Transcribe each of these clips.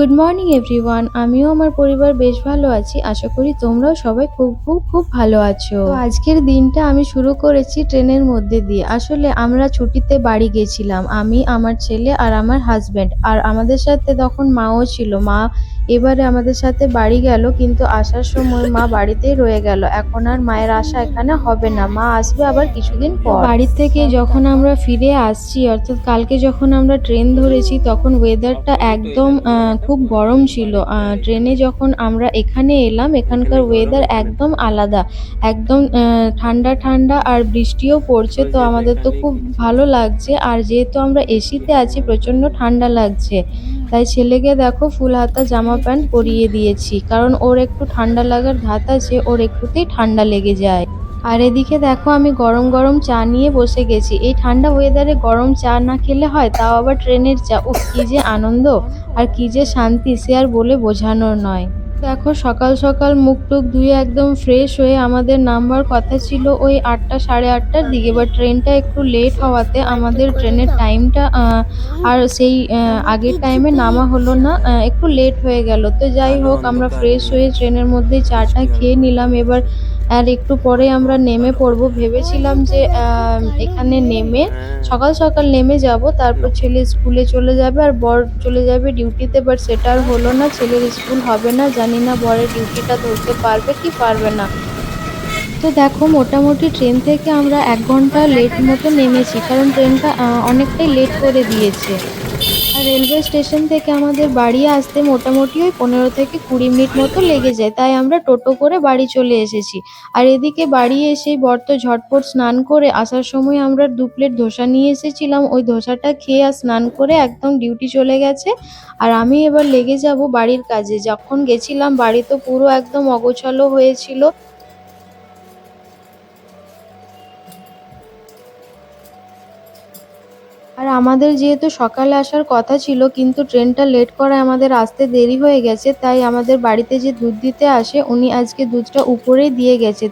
Good morning everyone. আমিও আমার পরিবার বেশ ভালো আছি। আশা করি তোমরাও সবাই খুব খুব খুব ভালো আছো। তো আজকের দিনটা আমি শুরু করেছি ট্রেনের মধ্যে দিয়ে। আসলে আমরা ছুটিতে বাড়ি গেছিলাম। আমি, আমার ছেলে আর আমার হাসব্যান্ড। আর আমাদের সাথে তখন মাও ছিল। মা এবারে আমাদের সাথে বাড়ি গেল, কিন্তু আসার সময় মা বাড়িতেই রয়ে গেল। এখন আর মায়ের আশা এখানে হবে না। মা আসবে আবার কিছুদিন পর। বাড়ি থেকে যখন আমরা ফিরে আসছি, অর্থাৎ কালকে যখন আমরা ট্রেন ধরেছি, তখন ওয়েদারটা একদম খুব গরম ছিল। ট্রেনে যখন আমরা এখানে এলাম, এখানকার ওয়েদার একদম আলাদা। একদম ঠান্ডা ঠান্ডা আর বৃষ্টিও পড়ছে। তো আমাদের তো খুব ভালো লাগছে। আর যেহেতু আমরা এসিতে আছি, প্রচন্ড ঠান্ডা লাগছে। তাই ছেলেকে দেখো ফুল হাতা জামা প্যান্ট পরিয়ে দিয়েছি। কারণ ওর একটু ঠান্ডা লাগার ধাত আছে, ওর একটুতেই ঠান্ডা লেগে যায়। আর এদিকে দেখো আমি গরম গরম চা নিয়ে বসে গেছি। এই ঠান্ডা ওয়েদারে গরম চা না খেলে হয়? তাও আবার ট্রেনের চা। উফ, কি যে আনন্দ আর কি যে শান্তি, সে আর বলে বোঝানোর নয়। দেখো সকাল সকাল মুখ টুক ধুয়ে একদম ফ্রেশ হয়ে আমাদের নামবার কথা ছিল ওই ৮টা সাড়ে ৮টার দিকে। বাট ট্রেনটা একটু লেট হওয়াতে আমাদের ট্রেনের টাইমটা আর সেই আগের টাইমে নামা হলো না। একটু লেট হয়ে গেল। তো যাই হোক, আমরা ফ্রেশ হয়ে ট্রেনের মধ্যেই চাটা খেয়ে নিলাম। এবার আর একটু পরে আমরা নেমে পড়বো। ভেবেছিলাম যে এখানে নেমে সকাল সকাল নেমে যাব, তারপর ছেলে স্কুলে চলে যাবে আর বর চলে যাবে ডিউটিতে। বাট সেটা আর হলো না। ছেলের স্কুল হবে না। জানি না বরের ডিউটিটা ধরতে পারবে কি পারবে না। তো দেখো মোটামুটি ট্রেন থেকে আমরা ১ ঘন্টা লেট মতো নেমেছি, কারণ ট্রেনটা অনেকটাই লেট করে দিয়েছে। আর রেলওয়ে স্টেশন থেকে আমাদের বাড়ি আসতে মোটামুটি ওই ১৫ থেকে ২০ মিনিট মতো লেগে যায়। তাই আমরা টোটো করে বাড়ি চলে এসেছি। আর এদিকে বাড়ি এসেই বর তো ঝটপট স্নান করে, আসার সময় আমরা ২ প্লেট ধোসা নিয়ে এসেছিলাম। ওই ধোসাটা খেয়ে আর স্নান করে একদম ডিউটি চলে গেছে। আর আমি এবার লেগে যাব বাড়ির কাজে। যখন গেছিলাম বাড়ি তো পুরো একদম অগোছালো হয়েছিল। আর আমাদের যেহেতু সকালে আসার কথা ছিল, কিন্তু ট্রেনটা লেট করায় আমাদের আসতে দেরি হয়ে গেছে। তাই আমাদের বাড়িতে যে দুধ দিতে আসে, উনি আজকে দুধটা উপরেই দিয়ে গেছে।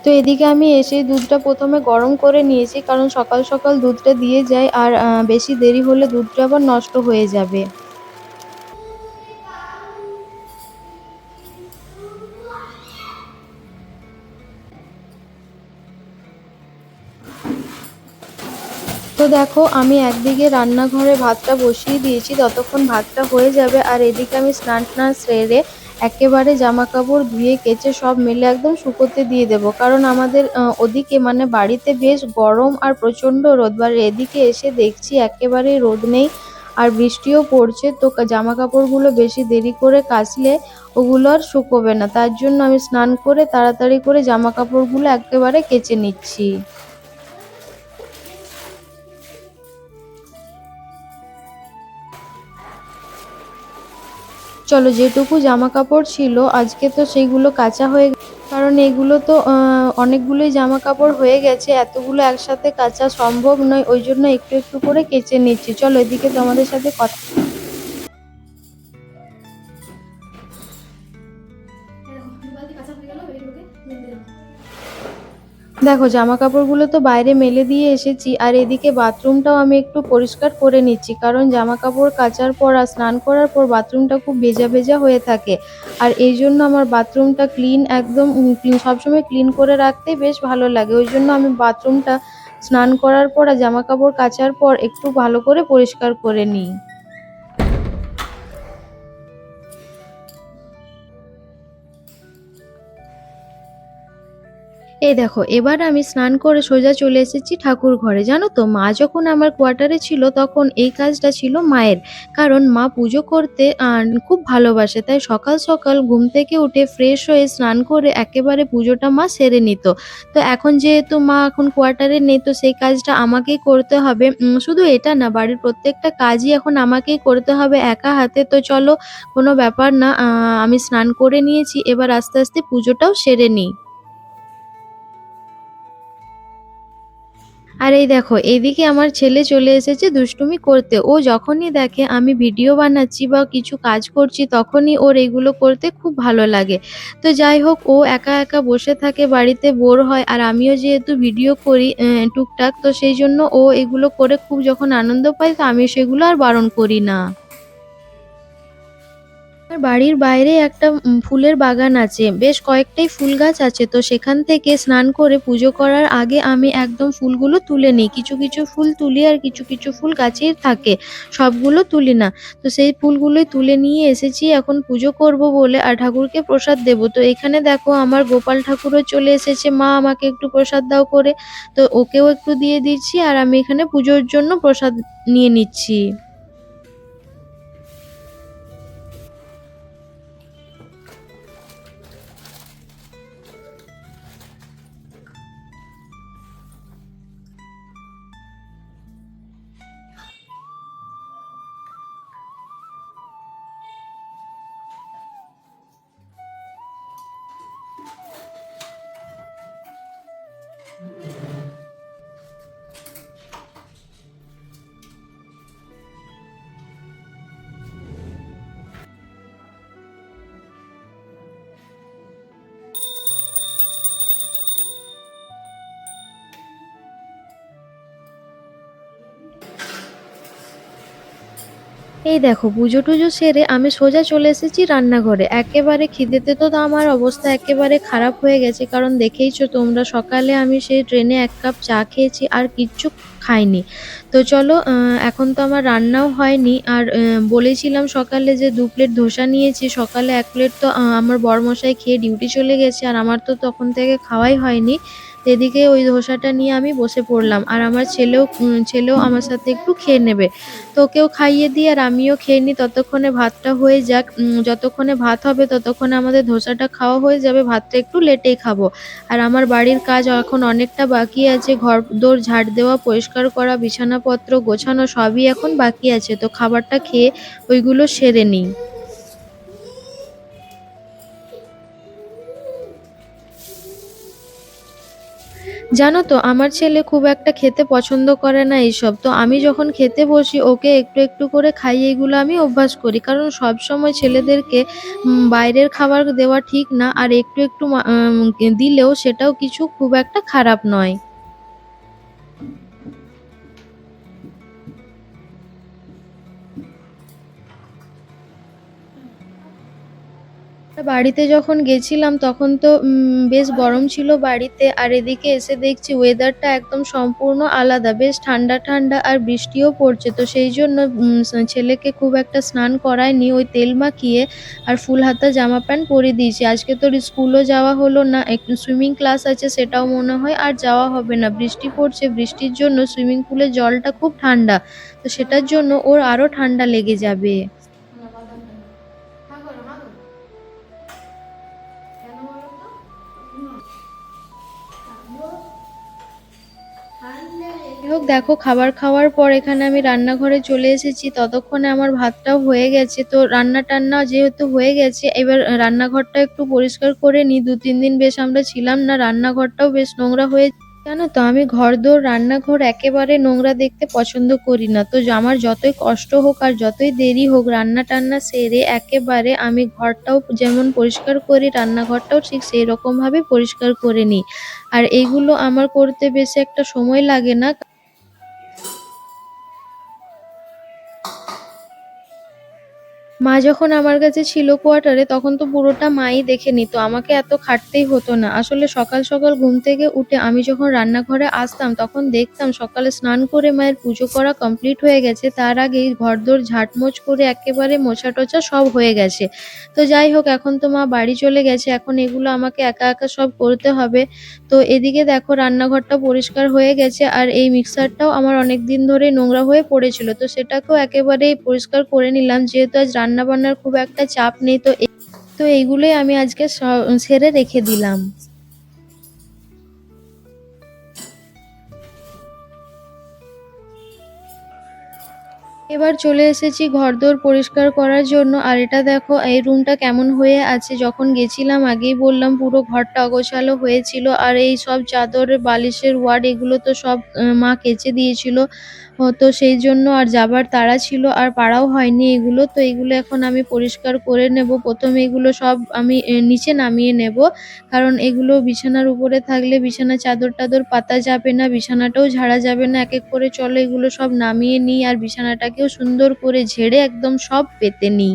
তো এদিকে আমি এসেই দুধটা প্রথমে গরম করে নিয়েছি, কারণ সকাল সকাল দুধটা দিয়ে যায়। আর বেশি দেরি হলে দুধটা আবার নষ্ট হয়ে যাবে। তো দেখো আমি একদিকে রান্নাঘরে ভাতটা বসিয়ে দিয়েছি, ততক্ষণ ভাতটা হয়ে যাবে। আর এদিকে আমি স্নান টান সেরে একেবারে জামা কাপড় ধুয়ে কেচে সব মেলে একদম শুকোতে দিয়ে দেবো। কারণ আমাদের ওদিকে মানে বাড়িতে বেশ গরম আর প্রচণ্ড রোদ। আর এদিকে এসে দেখছি একেবারেই রোদ নেই আর বৃষ্টিও পড়ছে। তো জামা কাপড়গুলো বেশি দেরি করে কাচলে ওগুলো আর শুকোবে না। তার জন্য আমি স্নান করে তাড়াতাড়ি করে জামা কাপড়গুলো একেবারে কেচে নিচ্ছি। চলো, যেটুকু জামা কাপড় ছিল আজকে তো সেইগুলো কাচা হয়ে কারণ এগুলো তো অনেকগুলোই জামা কাপড় হয়ে গেছে। এতগুলো একসাথে কাচা সম্ভব নয়। ওই জন্য একটু একটু করে কেচে নিচ্ছি। চলো এদিকে তোমাদের সাথে কথা। দেখো জামা কাপড়গুলো তো বাইরে মেলে দিয়ে এসেছি। আর এদিকে বাথরুমটাও আমি একটু পরিষ্কার করে নিচ্ছি, কারণ জামা কাপড় কাচার পর আর স্নান করার পর বাথরুমটা খুব ভেজা ভেজা হয়ে থাকে। আর এই জন্য আমার বাথরুমটা ক্লিন, একদম ক্লিন, সবসময় ক্লিন করে রাখতে বেশ ভালো লাগে। ওই জন্য আমি বাথরুমটা স্নান করার পর আর জামা কাপড় কাচার পর একটু ভালো করে পরিষ্কার করে নিই। এই দেখো এবার আমি স্নান করে সোজা চলে এসেছি ঠাকুর ঘরে। জানো তো, মা যখন আমার কোয়ার্টারে ছিল তখন এই কাজটা ছিল মায়ের। কারণ মা পুজো করতে খুব ভালোবাসে। তাই সকাল সকাল ঘুম থেকে উঠে ফ্রেশ হয়ে স্নান করে একেবারে পুজোটা মা সেরে নিত। তো এখন যেহেতু মা এখন কোয়ার্টারে নেই, তো সেই কাজটা আমাকেই করতে হবে। শুধু এটা না, বাড়ির প্রত্যেকটা কাজই এখন আমাকেই করতে হবে একা হাতে। তো চলো, কোনো ব্যাপার না। আমি স্নান করে নিয়েছি, এবার আস্তে আস্তে পুজোটাও সেরে নিই। আর এই দেখো এইদিকে আমার ছেলে চলে এসেছে দুষ্টুমি করতে। ও যখনই দেখে আমি ভিডিও বানাচ্ছি বা কিছু কাজ করছি, তখনই ওর এগুলো করতে খুব ভালো লাগে। তো যাই হোক, ও একা একা বসে থাকে বাড়িতে, বোর হয়। আর আমিও যেহেতু ভিডিও করি টুকটাক, তো সেই জন্য ও এগুলো করে খুব যখন আনন্দ পায়, তো আমি সেগুলো আর বারণ করি না। আমার বাড়ির বাইরে একটা ফুলের বাগান আছে। বেশ কয়েকটাই ফুল গাছ আছে। তো সেখান থেকে স্নান করে পুজো করার আগে আমি একদম ফুলগুলো তুলে নিই। কিছু, কিছু ফুল তুলি আর কিছু, কিছু ফুল গাছেই থাকে। সবগুলো তুলি না। তো সেই ফুলগুলোই তুলে নিয়ে এসেছি এখন পুজো করব বলে আর ঠাকুরকে প্রসাদ দেব। তো এখানে দেখো আমার গোপাল ঠাকুরও চলে এসেছে। মা আমাকে একটু প্রসাদ দাও করে। তো ওকেও একটু দিয়ে দিচ্ছি আর আমি এখানে পুজোর জন্য প্রসাদ নিয়ে নিচ্ছি। এই দেখো পুজো-টুজো সেরে আমি সোজা চলে এসেছি রান্নাঘরে। একেবারে খিদেতে তো আমার অবস্থা একেবারে খারাপ হয়ে গেছে। কারণ দেখেইছো তোমরা সকালে আমি সেই ট্রেনে ১ কাপ চা খেয়েছি আর কিচ্ছু খাইনি। তো চলো এখন তো আমার রান্নাও হয়নি। আর বলেছিলাম সকালে যে ২ প্লেট ধোসা নিয়েছি। সকালে ১ প্লেট তো আমার বরমশাই খেয়ে ডিউটি চলে গেছে। আর আমার তো তখন থেকে খাওয়াই হয়নি। তো এদিকে ওই ধোসাটা নিয়ে আমি বসে পড়লাম। আর আমার ছেলেও আমার সাথে একটু খেয়ে নেবে। তো ওকেও খাইয়ে দিই আর আমিও খেয়ে নিই ততক্ষণে ভাতটা হয়ে যাক। যতক্ষণে ভাত হবে ততক্ষণে আমাদের ধোসাটা খাওয়া হয়ে যাবে। ভাতটা একটু লেটেই খাবো। আর আমার বাড়ির কাজ এখন অনেকটা বাকি আছে। ঘরদোর ঝাড় দেওয়া, পরিষ্কার করা, বিছানাপত্র গোছানো সবই এখন বাকি আছে। তো খাবারটা খেয়ে ওইগুলো সেরে নিই। জানো তো আমার ছেলে খুব একটা খেতে পছন্দ করে না এইসব। তো আমি যখন খেতে বসি ওকে একটু, একটু করে খাইয়ে এগুলো আমি অভ্যাস করি। কারণ সবসময় ছেলেদেরকে বাইরের খাবার দেওয়া ঠিক না। আর একটু, একটু দিলেও সেটাও কিছু খুব একটা খারাপ নয়। বাড়িতে যখন গেছিলাম তখন তো বেশ গরম ছিল বাড়িতে। আর এদিকে এসে দেখছি ওয়েদারটা একদম সম্পূর্ণ আলাদা। বেশ ঠান্ডা, ঠান্ডা আর বৃষ্টিও পড়ছে। তো সেইজন্য ছেলেকে খুব একটা স্নান করাইনি। ওই তেল মাখিয়ে আর ফুল হাতা জামা প্যান্ট পরিয়ে দিয়েছি। আজকে তোর স্কুলও যাওয়া হলো না। একটু সুইমিং ক্লাস আছে সেটাও মনে হয় আর যাওয়া হবে না। বৃষ্টি পড়ছে, বৃষ্টির জন্য সুইমিং পুলের জলটা খুব ঠান্ডা। তো সেটার জন্য ওর আরো ঠান্ডা লেগে যাবে। যাই হোক দেখো খাবার খাওয়ার পর এখানে আমি রান্নাঘরে চলে এসেছি। ততক্ষণে আমার ভাতটাও হয়ে গেছে। তো রান্না-টান্না যেহেতু হয়ে গেছে এবার রান্নাঘরটা একটু পরিষ্কার করে নিই। ২-৩ দিন বেশ আমরা ছিলাম না। রান্নাঘরটাও বেশ নোংরা হয়ে জানো তো আমি ঘরদোর রান্নাঘর একেবারে নোংরা দেখতে পছন্দ করি না। তো আমার যতই কষ্ট হোক আর যতই দেরি হোক রান্না-টান্না সেরে একেবারে আমি ঘরটাও যেমন পরিষ্কার করি রান্নাঘরটাও ঠিক সেইরকমভাবে পরিষ্কার করে নিই। আর এইগুলো আমার করতে বেশি একটা সময় লাগে না। মা যখন আমার কাছে ছিল কোয়ার্টারে তখন তো পুরোটা মাই দেখে নিত। আমাকে এত খাটতেই হতো না। আসলে সকাল, সকাল ঘুম থেকে উঠে আমি যখন রান্নাঘরে আসতাম তখন দেখতাম সকালে স্নান করে মায়ের পুজো করা কমপ্লিট হয়ে গেছে। তার আগেই ঘরদোর ঝাঁটমোছ করে একেবারে মোছা-টোছা সব হয়ে গেছে। তো যাই হোক এখন তো মা বাড়ি চলে গেছে। এখন এগুলো আমাকে একা, একা সব করতে হবে। তো এদিকে দেখো রান্নাঘরটা পরিষ্কার হয়ে গেছে আর এই মিক্সারটাও আমার অনেকদিন ধরেই নোংরা হয়ে পড়েছিল। তো সেটাকেও একেবারেই পরিষ্কার করে নিলাম। যেহেতু আজ রান্না-বান্নার খুব একটা চাপ নেই তো এইগুলোই আমি আজকে সেরে রেখে দিলাম। এবার চলে এসেছি ঘরদোর পরিষ্কার করার জন্য। আর এটা দেখো এই রুমটা কেমন হয়ে আছে। যখন গেছিলাম আগেই বললাম পুরো ঘরটা অগোছালো হয়েছিল। আর এই সব চাদর, বালিশের ওয়ার এগুলো তো সব মা কেচে দিয়েছিল। তো সেইজন্য আর যাবার তাড়া ছিল আর পাড়াও হয়নি এগুলো। তো এগুলো এখন আমি পরিষ্কার করে নেব। ১ম এগুলো সব আমি নিচে নামিয়ে নেব। কারণ এগুলো বিছানার উপরে থাকলে বিছানার চাদর-টাদর পাতা যাবে না, বিছানাটাও ঝাড়া যাবে না। এক, এক করে চলো এগুলো সব নামিয়ে নিই আর বিছানাটাকেও সুন্দর করে ঝেড়ে একদম সব পেতে নিই।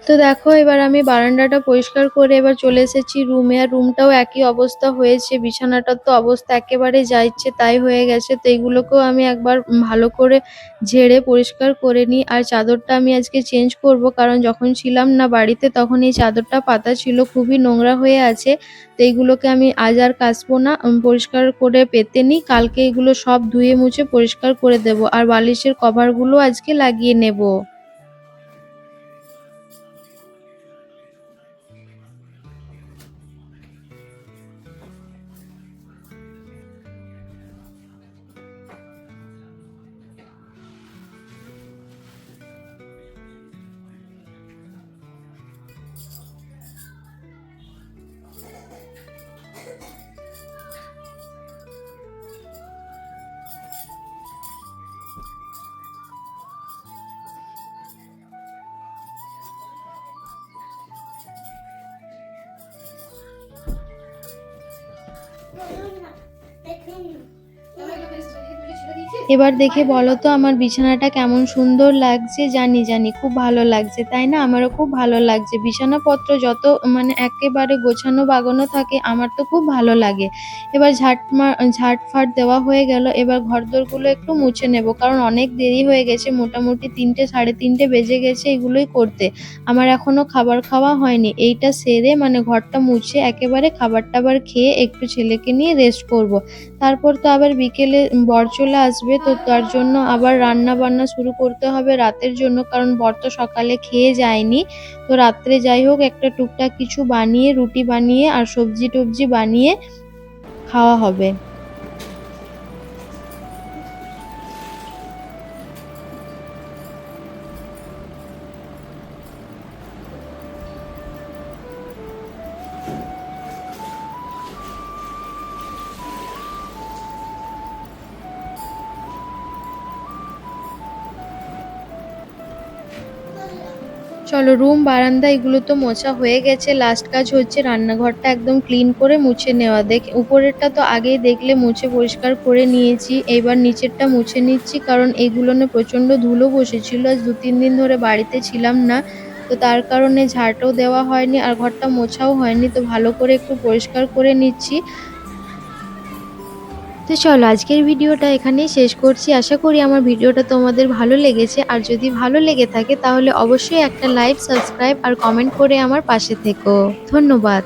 তো দেখো এবার আমি বারান্দাটা পরিষ্কার করে এবার চলে এসেছি রুমে। আর রুমটাও একই অবস্থা হয়েছে, বিছানাটার তো অবস্থা একেবারে যা ইচ্ছে তাই হয়ে গেছে। তো এইগুলোকেও আমি একবার ভালো করে ঝেড়ে পরিষ্কার করে নিই। আর চাদরটা আমি আজকে চেঞ্জ করব, কারণ যখন ছিলাম না বাড়িতে তখন এই চাদরটা পাতা ছিল, খুবই নোংরা হয়ে আছে। তো এইগুলোকে আমি আজ আর কাচবো না, পরিষ্কার করে পেতে নিই, কালকে এগুলো সব ধুয়ে মুছে পরিষ্কার করে দেব। আর বালিশের কভারগুলো আজকে লাগিয়ে নেব। এবার দেখে বলো তো আমার বিছানাটা কেমন সুন্দর লাগছে। জানি জানি খুব ভালো লাগছে, তাই না? আমারও খুব ভালো লাগছে। বিছানাপত্র যত মানে একেবারে গোছানো বাগানো থাকে আমার তো খুব ভালো লাগে। এবার ঝাঁটফাট দেওয়া হয়ে গেল, এবার ঘরদোরগুলো একটু মুছে নেব, কারণ অনেক দেরি হয়ে গেছে, মোটামুটি 3টে সাড়ে 3টে বেজে গেছে এগুলোই করতে। আমার এখনো খাবার খাওয়া হয়নি, এইটা সেরে মানে ঘরটা মুছে একেবারে খাবার টাবার খেয়ে একটু ছেলেকে নিয়ে রেস্ট করব। তারপর তো আবার বিকেলে বর চলে আসবে, তো তার জন্য আবার রান্না বান্না শুরু করতে হবে রাতের জন্য, কারণ বর তো সকালে খেয়ে যায়নি। তো রাত্রে যাই হোক একটা টুকটাক কিছু বানিয়ে, রুটি বানিয়ে আর সবজি টবজি বানিয়ে খাওয়া হবে। চলো রুম বারান্দা এগুলো তো মোছা হয়ে গেছে, লাস্ট কাজ হচ্ছে রান্নাঘরটা একদম ক্লিন করে মুছে নেওয়া। উপরেরটা তো আগেই দেখলে মুছে পরিষ্কার করে নিয়েছি, এবার নিচেরটা মুছে নিচ্ছি, কারণ এগুলো না প্রচন্ড ধুলো বসেছিল। আজ 2-3 দিন ধরে বাড়িতে ছিলাম না, তো তার কারণে ঝাড়টাও দেওয়া হয়নি আর ঘরটা মোছাও হয়নি, তো ভালো করে একটু পরিষ্কার করে নিচ্ছি। তো চলো আজকের ভিডিওটা এখানেই শেষ করছি। আশা করি আমার ভিডিওটা তোমাদের ভালো লেগেছে, আর যদি ভালো লেগে থাকে তাহলে অবশ্যই একটা লাইক, সাবস্ক্রাইব আর কমেন্ট করে আমার পাশে থেকো। ধন্যবাদ।